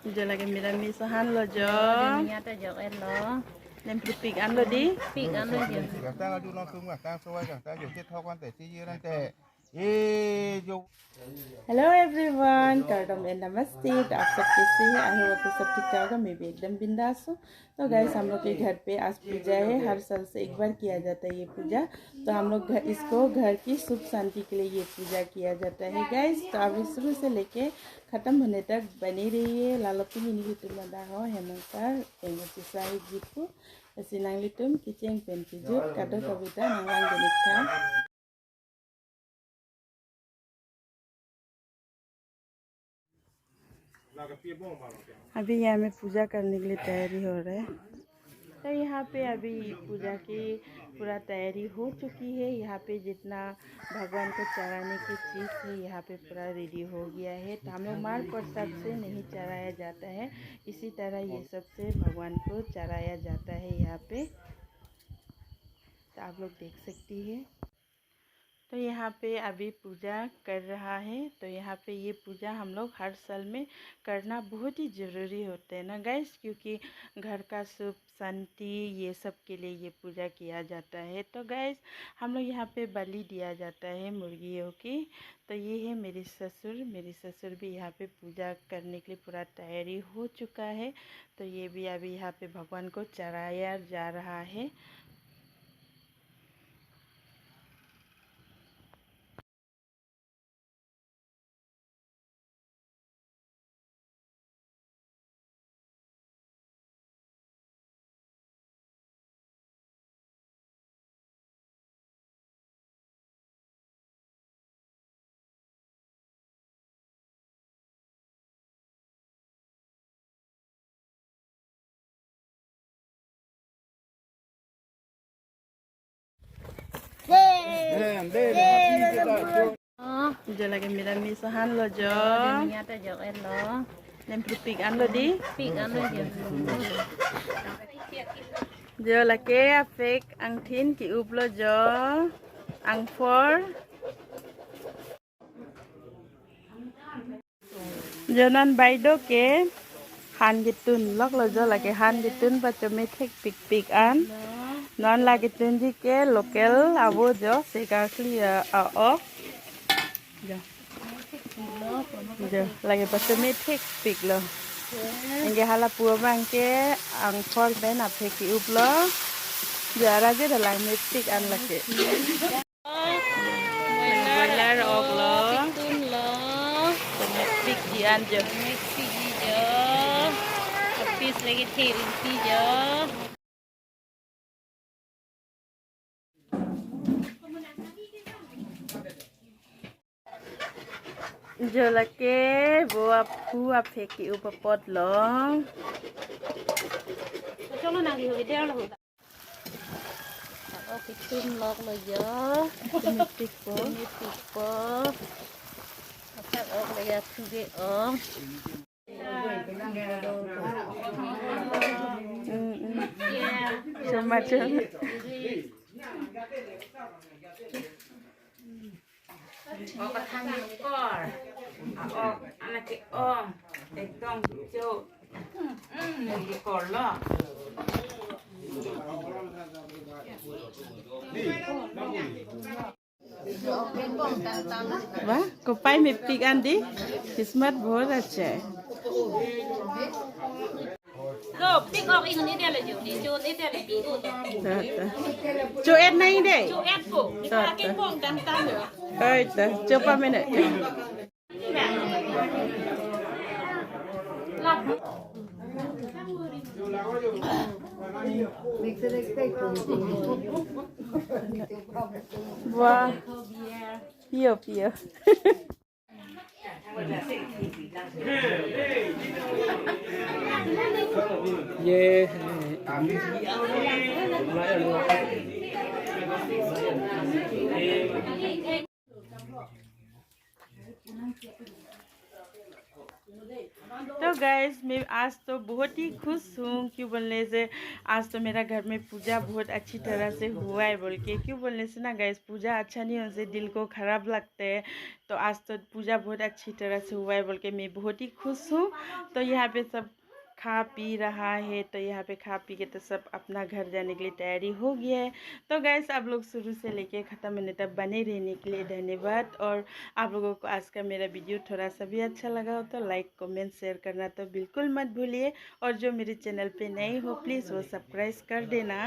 Giờ là cái mì so han lo jo. Nhà ta dọc em lo. Nem pik an lo di. Pik ăn rồi chứ. Cả ta du non tung cả ta soi cả taอยู่ที่ท่อกันแต่ที่ยืนนั่นแต่อยู่ Hello everyone, Kardam and नमस्ते। तो आप सब कैसे हैं? I hope आप सब ठीक ठाक होगा। मैं भी एकदम बिंदास हूँ। तो गाइस हम लोग के घर पे आज पूजा है। हर साल से एक बार किया जाता है ये पूजा। तो हम लोग इसको घर की सुख शांति के लिए ये पूजा किया जाता है गाइस। तो अभी शुरू से लेके ख़त्म होने तक बने रहिए। लालपी ini gitu madaho hemontar emosisahi gitu. Sinang litum kiceng pen kijut kado kabita nanglang denika. अभी यहाँ में पूजा करने के लिए तैयारी हो रहा है। तो यहाँ पे अभी पूजा की पूरा तैयारी हो चुकी है। यहाँ पे जितना भगवान को चढ़ाने की चीज़ है यहाँ पे पूरा रेडी हो गया है। तो हम लोग माल प्रसाद से नहीं चढ़ाया जाता है, इसी तरह ये सब से भगवान को चढ़ाया जाता है यहाँ पे। तो आप लोग देख सकती है। तो यहाँ पे अभी पूजा कर रहा है। तो यहाँ पे ये पूजा हम लोग हर साल में करना बहुत ही ज़रूरी होता है ना गाइस, क्योंकि घर का सुख शांति ये सब के लिए ये पूजा किया जाता है। तो गाइस हम लोग यहाँ पे बलि दिया जाता है मुर्गियों की। तो ये है मेरे ससुर भी यहाँ पे पूजा करने के लिए पूरा तैयारी हो चुका है। तो ये भी अभी यहाँ पे भगवान को चढ़ाया जा रहा है। Giờ là cái mì so han lo jo. Nhà ta dọc em lo. Nem pik an lo di. Pik ăn rồi chứ. Giờ là cái fake ăn thin ki up lo jo. Ăn phor. Giờ nan bay do ke han gitun lok lo jo là cái han gitun ba cho me thek pik an. Non là cái tun di ke local abo jo se ka clear off. Giờ lagi pasal metik pik lo. Enggak hala pua bangke angkor ben apa ki up lo. Giờ ra je dalam metik an lagi. Boiler ok lo. Tun lo. Metik di an je. Metik je. Habis lagi rinci je. Giờ là cái bộ phu phê ki up pot lo. Cho nó nang đi hồi đeo là hồi. Cái tun lọc là giờ. Metik po. Metik po. Chắc ốc là giờ thu cái ốc. Cuma cuma. Có thang nhiều cỏ, ăn cái để trong châu, cái cỏ lo. Wah, kau pai metik andi, kismat bola ceh. Rồi, pick up in cái này là gì? Đi chỗ này là pick up. Cho em này đây. Chỗ em phụ, đi qua cái bông tan tan nữa. Ơi, coba minit. Wah, pio. Yeah. तो तो guys मैं आज तो बहुत ही खुश हूँ, क्यों बोलने से आज तो मेरा घर में पूजा बहुत अच्छी तरह से हुआ है बोल के। क्यों बोलने से ना गाइस, पूजा अच्छा नहीं होने से दिल को ख़राब लगता है। तो आज तो पूजा बहुत अच्छी तरह से हुआ है बोल के मैं बहुत ही खुश हूँ। तो यहाँ पे सब खा पी रहा है, तो यहाँ पे खा पी के तो सब अपना घर जाने के लिए तैयारी हो गया है। तो गैस आप लोग शुरू से लेके ख़त्म होने तक बने रहने के लिए धन्यवाद। और आप लोगों को आज का मेरा वीडियो थोड़ा सा भी अच्छा लगा हो तो लाइक कमेंट शेयर करना तो बिल्कुल मत भूलिए। और जो मेरे चैनल पे नए हो प्लीज़ वो सब्सक्राइब कर देना।